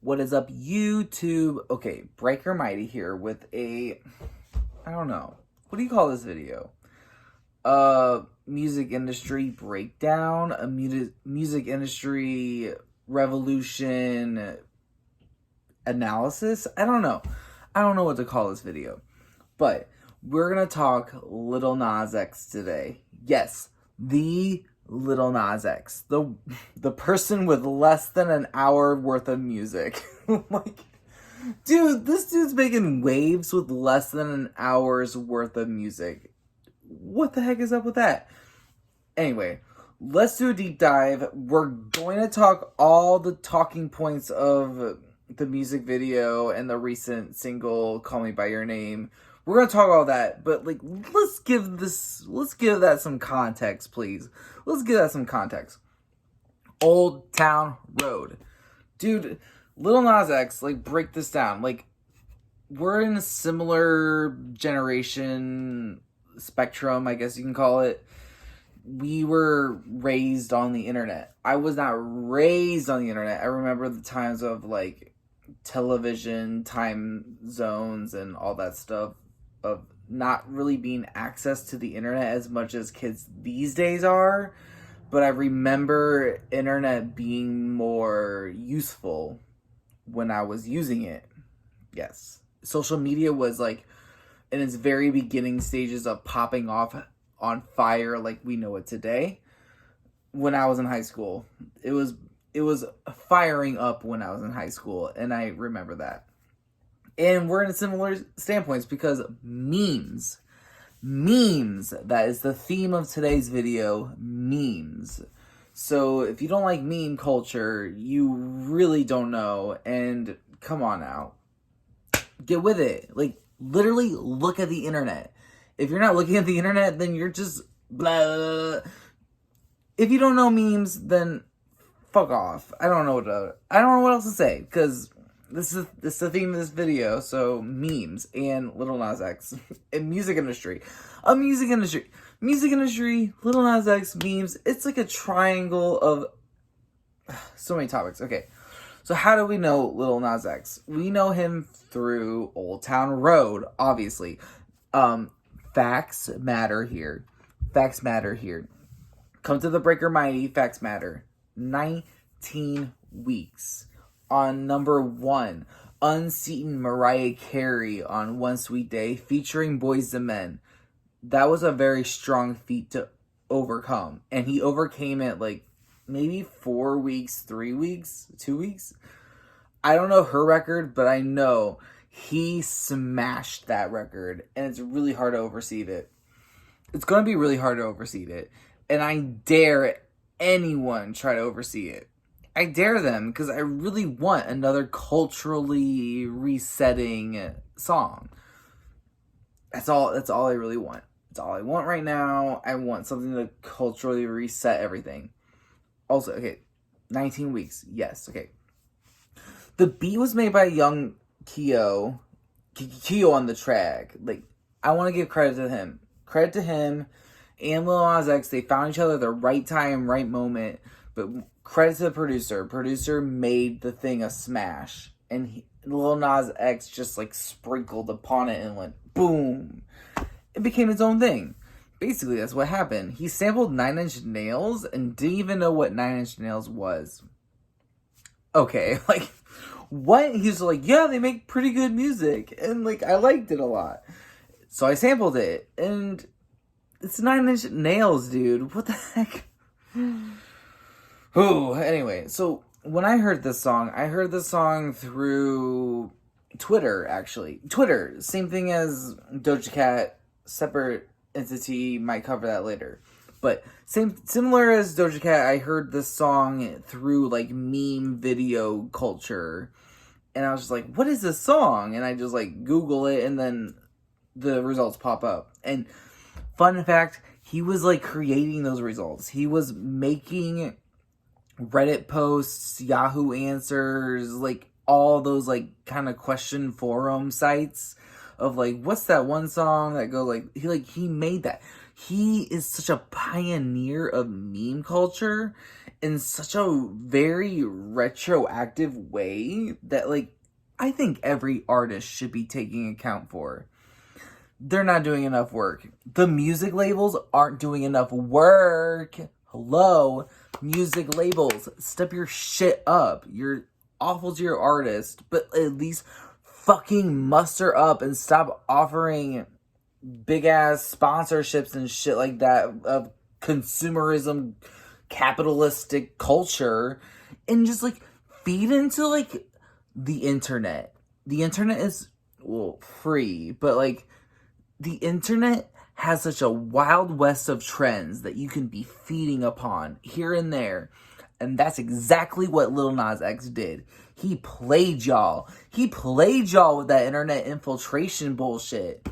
What is up, YouTube? Okay, Breaker Mighty here with a, I don't know, what do you call this video? Music industry breakdown, a music industry revolution analysis? I don't know. I don't know what to call this video. But we're going to talk Lil NAS X today. Yes, the Lil NAS X, the person with less than an hour worth of music. Like, dude, this dude's making waves with less than an hour's worth of music. What the heck is up with that? Anyway, let's do a deep dive. We're going to talk all the talking points of the music video and the recent single "Call Me by Your Name." We're going to talk all that, but like, let's give that some context, please. Let's give that some context. Old Town Road. Dude, Lil Nas X, like, break this down. Like, we're in a similar generation spectrum, I guess you can call it. We were raised on the internet. I was not raised on the internet. I remember the times of, like, television, time zones, and all that stuff, of not really being access to the internet as much as kids these days are. But I remember internet being more useful when I was using it. Yes. Social media was like in its very beginning stages of popping off on fire like we know it today. When I was in high school, it was firing up when I was in high school, and I remember that. And we're in similar standpoints because memes, that is the theme of today's video, memes. So if you don't like meme culture, you really don't know, and come on now, get with it. Like, literally look at the internet. If you're not looking at the internet, then you're just blah. If you don't know memes, then fuck off. I don't know what else to say, because this is the theme of this video. So memes and Lil Nas X and music industry, Lil Nas X, memes. It's like a triangle of so many topics. Okay, so how do we know Lil Nas X? We know him through Old Town Road, obviously. Facts matter here. Come to the Breaker Mighty. Facts matter. 19 weeks. On number 1, unseating Mariah Carey on One Sweet Day, featuring Boyz II Men. That was a very strong feat to overcome. And he overcame it like maybe 4 weeks, 3 weeks, 2 weeks. I don't know her record, but I know he smashed that record. And it's really hard to oversee it. It's going to be really hard to oversee it. And I dare anyone try to oversee it. I dare them, because I really want another culturally resetting song. That's all I really want. That's all I want right now. I want something to culturally reset everything. Also, okay, 19 weeks. Yes, okay. The beat was made by young Keo on the track. Like, I want to give credit to him. Credit to him and Lil Nas X. They found each other at the right time, right moment. But credit to the producer. Producer made the thing a smash. And Lil Nas X just like sprinkled upon it and went boom. It became its own thing. Basically, that's what happened. He sampled 9 Inch Nails and didn't even know what 9 Inch Nails was. Okay, like, what? He's like, yeah, they make pretty good music. And like, I liked it a lot. So I sampled it. And it's 9 Inch Nails, dude. What the heck? Oh, anyway, so when I heard this song through Twitter, actually. Twitter, same thing as Doja Cat, separate entity, might cover that later. But similar as Doja Cat, I heard this song through, like, meme video culture. And I was just like, what is this song? And I just, like, Google it, and then the results pop up. And fun fact, he was, like, creating those results. He was making Reddit posts, Yahoo Answers, like all those like kind of question forum sites of like, what's that one song that go like he made that. He is such a pioneer of meme culture, in such a very retroactive way that, like, I think every artist should be taking account for. They're not doing enough work. The music labels aren't doing enough work. Hello? Music labels, step your shit up. You're awful to your artist, but at least fucking muster up and stop offering big ass sponsorships and shit like that of consumerism, capitalistic culture, and just like feed into like the internet. The internet is, well, free, but like the internet has such a wild west of trends that you can be feeding upon here and there. And that's exactly what Lil Nas X did. He played y'all. He played y'all with that internet infiltration bullshit.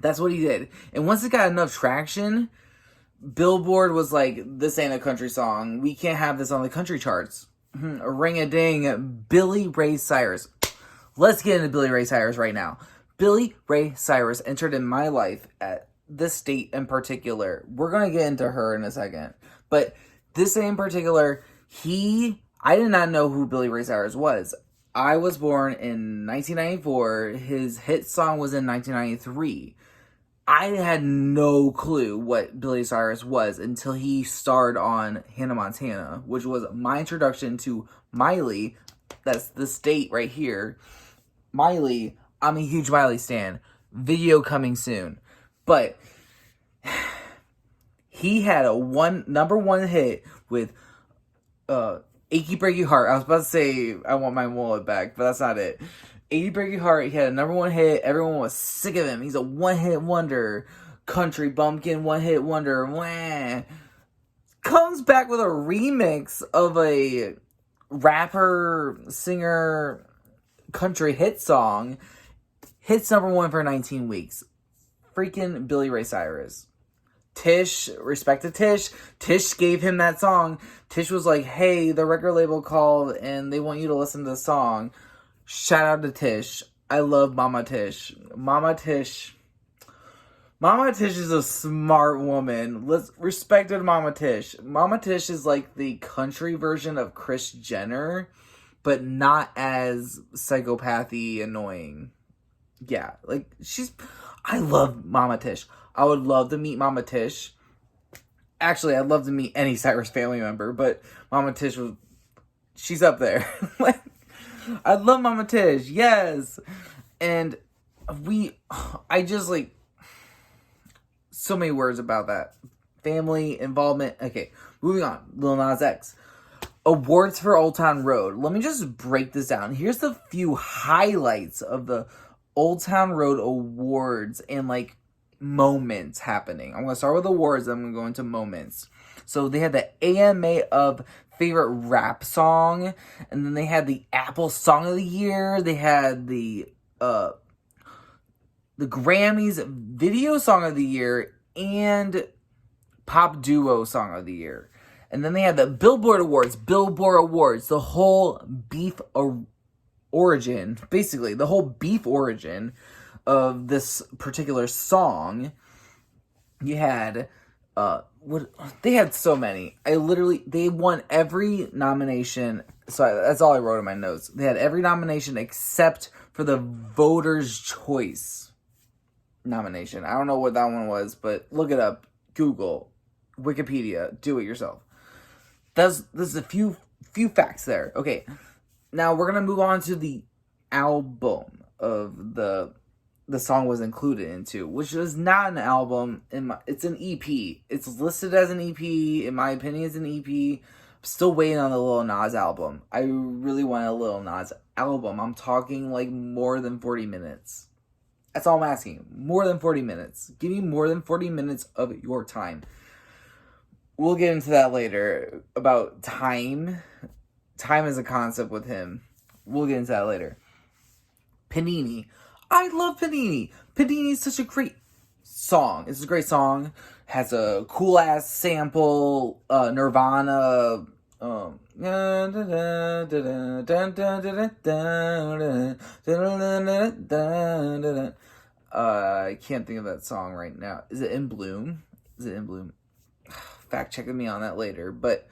That's what he did. And once it got enough traction, Billboard was like, this ain't a country song. We can't have this on the country charts. Ring-a-ding. Billy Ray Cyrus. Let's get into Billy Ray Cyrus right now. Billy Ray Cyrus entered in my life at this state in particular. We're going to get into her in a second. But this state in particular, I did not know who Billy Ray Cyrus was. I was born in 1994. His hit song was in 1993. I had no clue what Billy Cyrus was until he starred on Hannah Montana, which was my introduction to Miley. That's the state right here. Miley, I'm a huge Miley stan. Video coming soon. But he had a number one hit with Achy Breaky Heart. I was about to say I Want My Mullet Back, but that's not it. Achy Breaky Heart, he had a number one hit. Everyone was sick of him. He's a one-hit wonder. Country bumpkin, one-hit wonder. Wah. Comes back with a remix of a rapper, singer, country hit song. Hits number one for 19 weeks. Freaking Billy Ray Cyrus. Tish, respect to Tish. Tish gave him that song. Tish was like, hey, the record label called and they want you to listen to the song. Shout out to Tish. I love Mama Tish. Mama Tish is a smart woman. Let's respect her to Mama Tish. Mama Tish is like the country version of Kris Jenner, but not as psychopathy annoying. Yeah, like I love Mama Tish. I would love to meet Mama Tish. Actually, I'd love to meet any Cyrus family member, but Mama Tish she's up there. Like, I love Mama Tish, yes. And I just like, so many words about that. Family, involvement. Okay, moving on. Lil Nas X. Awards for Old Town Road. Let me just break this down. Here's the few highlights of the Old Town Road Awards and like moments happening. I'm going to start with awards, then I'm going to go into moments. So they had the AMA of favorite rap song, and then they had the Apple Song of the Year. They had the Grammys Video Song of the Year and Pop Duo Song of the Year. And then they had the Billboard Awards, the whole beef origin, basically, the whole beef origin of this particular song. You had, they had so many. They won every nomination. So that's all I wrote in my notes. They had every nomination except for the Voters' Choice nomination. I don't know what that one was, but look it up. Google, Wikipedia, do it yourself. This is a few facts there. Okay, now we're gonna move on to the album of the song was included into, which is not an album. It's an EP. It's listed as an EP. In my opinion, it's an EP. I'm still waiting on the Lil Nas album. I really want a Lil Nas album. I'm talking like more than 40 minutes. That's all I'm asking. More than 40 minutes. Give me more than 40 minutes of your time. We'll get into that later about time. Time is a concept with him. We'll get into that later. Panini. I love Panini. Panini is such a great song. It's a great song. Has a cool ass sample. Nirvana. I can't think of that song right now. Is it In Bloom? Fact checking me on that later. But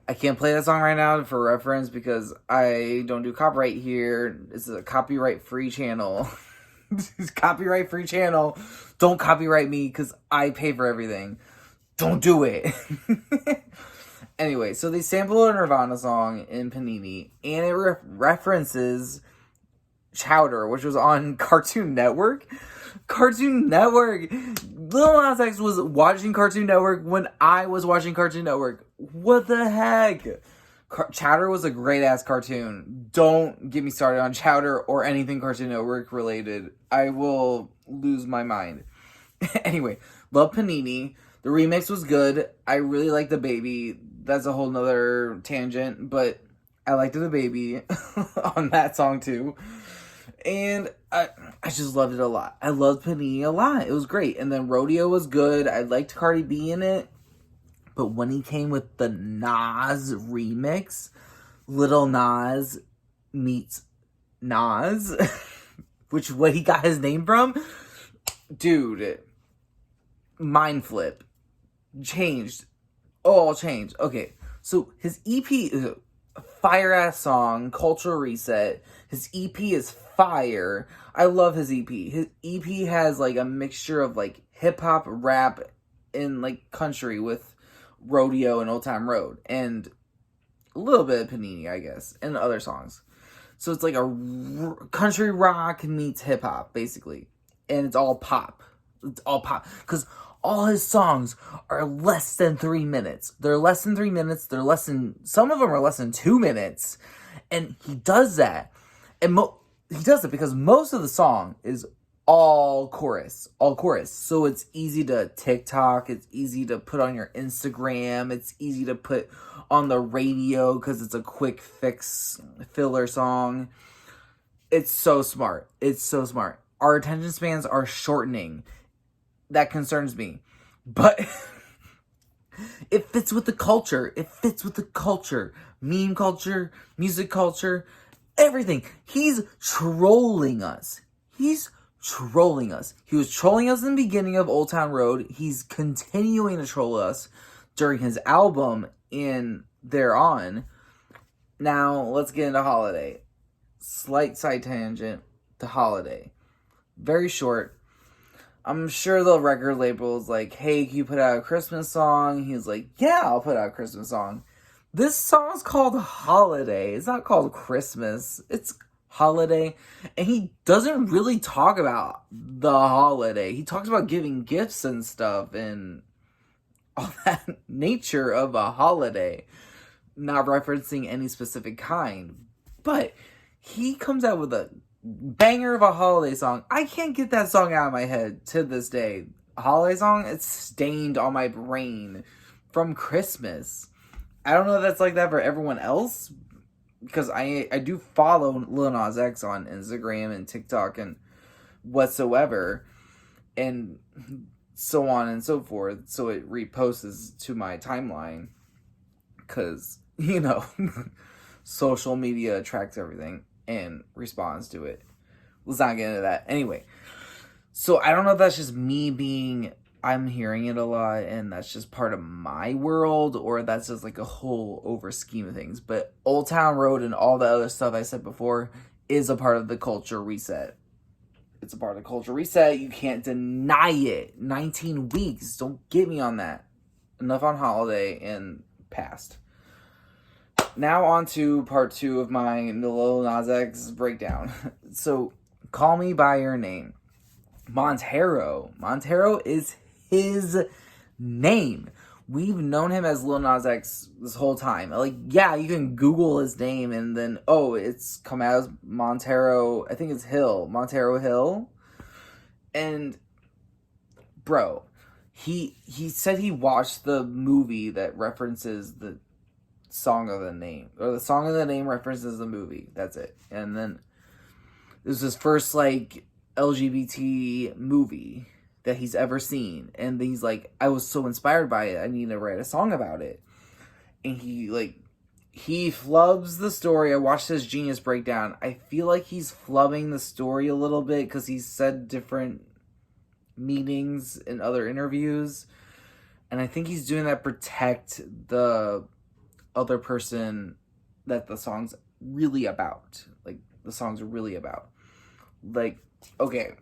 I can't play that song right now for reference because I don't do copyright here. This is a copyright-free channel. It's copyright-free channel. Don't copyright me because I pay for everything. Don't do it. Anyway, so they sample a Nirvana song in Panini, and it references Chowder, which was on Cartoon Network. Cartoon Network. Lil Nas X was watching Cartoon Network when I was watching Cartoon Network. What the heck? Chowder was a great-ass cartoon. Don't get me started on Chowder or anything Cartoon Network related. I will lose my mind. Anyway, love Panini. The remix was good. I really like the baby. That's a whole nother tangent, but I liked the baby on that song too. And I just loved it a lot. I loved Panini a lot. It was great. And then Rodeo was good. I liked Cardi B in it. But when he came with the Nas remix, Lil Nas meets Nas, which what he got his name from, dude, mind flip. Changed. All changed. Okay, so his EP is a fire-ass song, Cultural Reset. His EP is fire. I love his EP. His EP has, like, a mixture of, like, hip-hop, rap, and, like, country with Rodeo and Old Time Road. And a little bit of Panini, I guess, and other songs. So it's like a country rock meets hip-hop, basically. And it's all pop. It's all pop. Because all his songs are less than 3 minutes. They're less than 3 minutes. Some of them are less than 2 minutes. And he does that. And he does it because most of the song is all chorus. So it's easy to TikTok. It's easy to put on your Instagram. It's easy to put on the radio because it's a quick fix filler song. It's so smart. Our attention spans are shortening. That concerns me. But it fits with the culture. Meme culture, music culture, everything. He's trolling us. He was trolling us in the beginning of Old Town Road. He's continuing to troll us during his album and thereon. Now, let's get into Holiday. Slight side tangent to Holiday. Very short. I'm sure the record label is like, hey, can you put out a Christmas song? He's like, yeah, I'll put out a Christmas song. This song's called Holiday. It's not called Christmas. It's Holiday. And he doesn't really talk about the holiday. He talks about giving gifts and stuff and all that nature of a holiday. Not referencing any specific kind. But he comes out with a banger of a holiday song. I can't get that song out of my head to this day. A holiday song, it's stained on my brain from Christmas. I don't know if that's like that for everyone else, because I do follow Lil Nas X on Instagram and TikTok and whatsoever, and so on and so forth, so it reposts to my timeline, because, you know, social media attracts everything and responds to it. Let's not get into that. Anyway, so I don't know if that's just me I'm hearing it a lot and that's just part of my world, or that's just like a whole over scheme of things. But Old Town Road and all the other stuff I said before is a part of the culture reset. It's a part of the culture reset. You can't deny it. 19 weeks. Don't get me on that. Enough on Holiday and past. Now on to part 2 of my Lil Nas X breakdown. So, Call Me By Your Name. Montero. Montero is his name. We've known him as Lil Nas X this whole time. Like, yeah, you can Google his name and then, oh, it's come out as Montero, I think it's Hill. Montero Hill. And, bro, he said he watched the movie that references the song of the name, or the song of the name references the movie. That's it. And then it was his first like LGBT movie that he's ever seen, and he's like, I was so inspired by it, I need to write a song about it. And he flubs the story. I watched his Genius breakdown. I feel like he's flubbing the story a little bit because he's said different meanings in other interviews, and I think he's doing that to protect the other person that the song's really about. Like, the song's really about. Like, okay.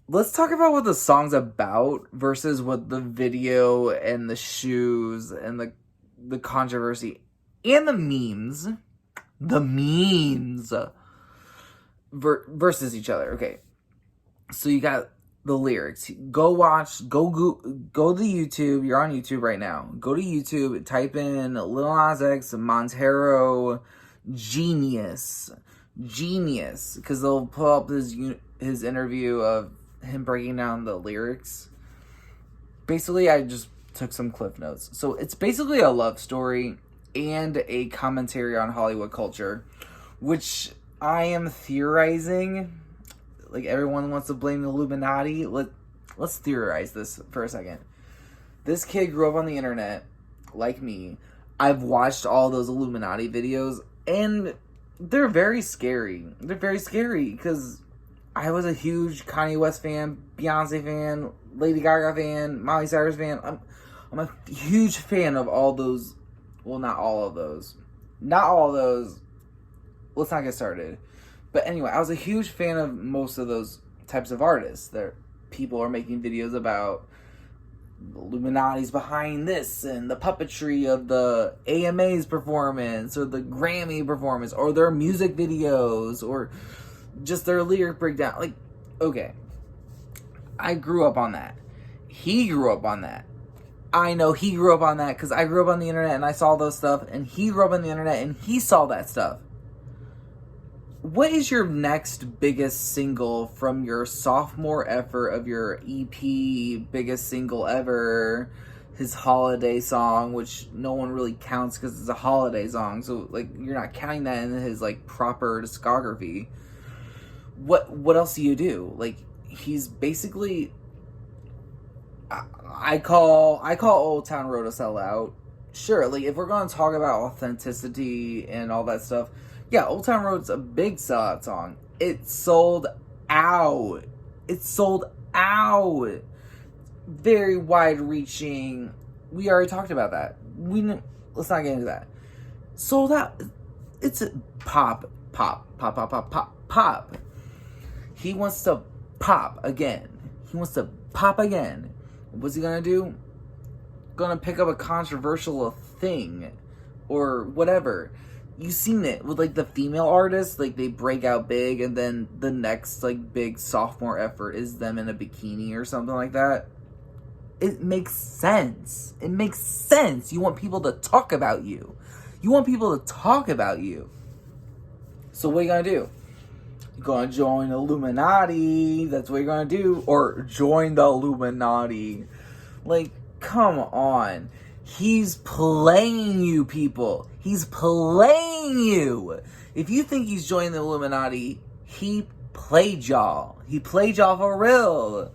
Let's talk about what the song's about versus what the video and the shoes and the controversy and the memes versus each other. Okay. So you got the lyrics. Go to YouTube. You're on YouTube right now. Go to YouTube, type in Lil NAS X, Montero, Genius, because they'll pull up his interview of him breaking down the lyrics. Basically, I just took some cliff notes. So it's basically a love story and a commentary on Hollywood culture, which I am theorizing. Like, everyone wants to blame the Illuminati. Let's theorize this for a second. This kid grew up on the internet, like me. I've watched all those Illuminati videos, and they're very scary. They're very scary, because I was a huge Kanye West fan, Beyonce fan, Lady Gaga fan, Miley Cyrus fan. I'm a huge fan of all those. Well, not all of those. Not all of those. Let's not get started. But anyway, I was a huge fan of most of those types of artists. That people are making videos about the Illuminati's behind this and the puppetry of the AMA's performance or the Grammy performance or their music videos or just their lyric breakdown. Like, okay, I grew up on that. He grew up on that. I know he grew up on that because I grew up on the internet and I saw those stuff, and he grew up on the internet and he saw that stuff. What is your next biggest single from your sophomore effort of your EP, biggest single ever, his holiday song, which no one really counts because it's a holiday song, so, like, you're not counting that in his, like, proper discography. What else do you do? Like, he's basically... I call Old Town Road a sellout. Sure, like, if we're going to talk about authenticity and all that stuff... Yeah, Old Town Road's a big sellout song. It sold out. Very wide-reaching. We already talked about that. Let's not get into that. Sold out. It's a pop. He wants to pop again. What's he gonna do? Gonna pick up a controversial thing or whatever. You've seen it with, like, the female artists, like, they break out big, and then the next, like, big sophomore effort is them in a bikini or something like that. It makes sense. You want people to talk about you. So what are you gonna do? You're gonna join Illuminati. That's what you're gonna do. Or join the Illuminati. Like, come on. He's playing you, people. He's playing you. If you think he's joining the Illuminati, he played y'all. He played y'all for real.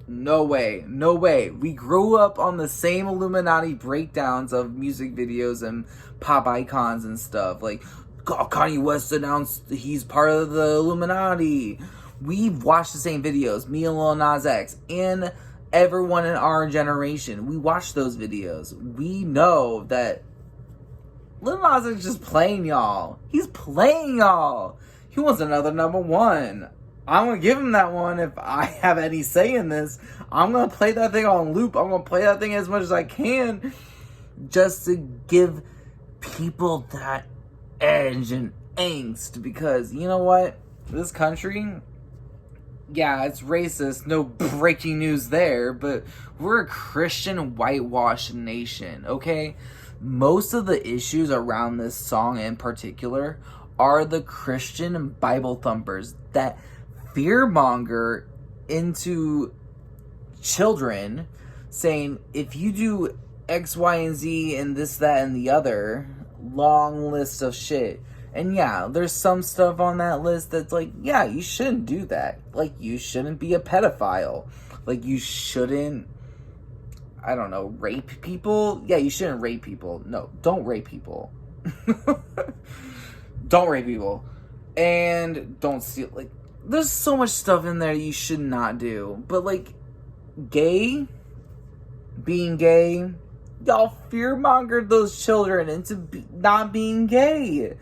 No way. We grew up on the same Illuminati breakdowns of music videos and pop icons and stuff. Like, Kanye West announced he's part of the Illuminati. We've watched the same videos, me and Lil NAS X, and everyone in our generation. We watch those videos. We know that Lil NAS is just playing y'all. He's playing y'all. He wants another number one. I'm going to give him that one if I have any say in this. I'm going to play that thing on loop. I'm going to play that thing as much as I can just to give people that edge and angst. Because, you know what? This country... Yeah, it's racist, no breaking news there, but we're a Christian whitewashed nation, okay? Most of the issues around this song in particular are the Christian Bible thumpers that fearmonger into children saying, if you do X, Y, and Z and this, that, and the other, long list of shit. And yeah, there's some stuff on that list that's like, yeah, you shouldn't do that. Like, you shouldn't be a pedophile. Like, you shouldn't, I don't know, rape people? Yeah, you shouldn't rape people. No, don't rape people. Don't rape people. And don't steal, like, there's so much stuff in there you should not do. But, like, being gay, Y'all fear-mongered those children into not being gay. You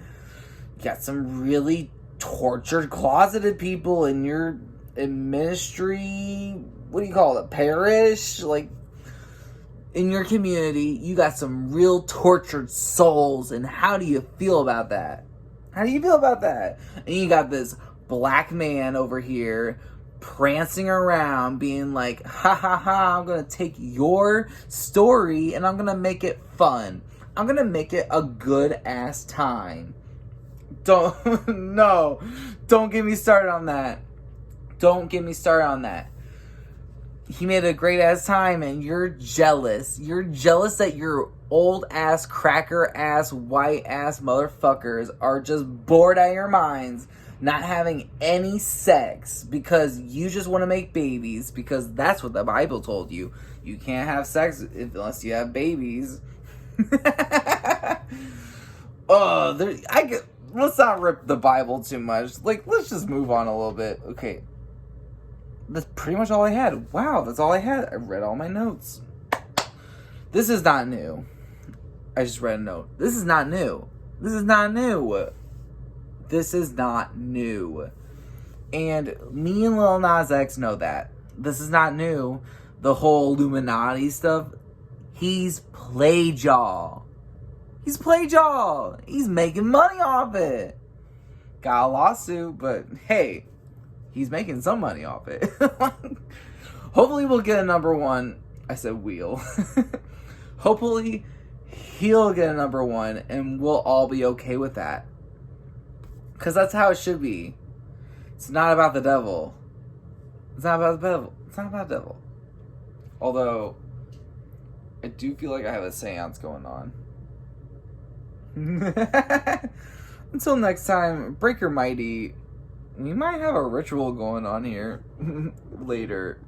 got some really tortured, closeted people in your ministry, what do you call it, parish? Like, in your community, you got some real tortured souls, and how do you feel about that? How do you feel about that? And you got this black man over here prancing around being like, ha ha ha, I'm gonna take your story and I'm gonna make it fun. I'm gonna make it a good ass time. No, don't get me started on that. Don't get me started on that. He made a great ass time and you're jealous. You're jealous that your old ass, cracker ass, white ass motherfuckers are just bored out of your minds, not having any sex because you just want to make babies, because that's what the Bible told you. You can't have sex unless you have babies. Let's not rip the Bible too much. Like, let's just move on a little bit. Okay. That's pretty much all I had. Wow, that's all I had. I read all my notes. This is not new. I just read a note. This is not new. This is not new. This is not new. And me and Lil NAS X know that. This is not new. The whole Illuminati stuff. He's played y'all. He's played y'all. He's making money off it. Got a lawsuit, but hey, he's making some money off it. Hopefully we'll get a number one. I said we'll. Hopefully he'll get a number one and we'll all be okay with that. Because that's how it should be. It's not about the devil. It's not about the devil. It's not about the devil. Although, I do feel like I have a seance going on. Until next time, Breaker Mighty. We might have a ritual going on here later.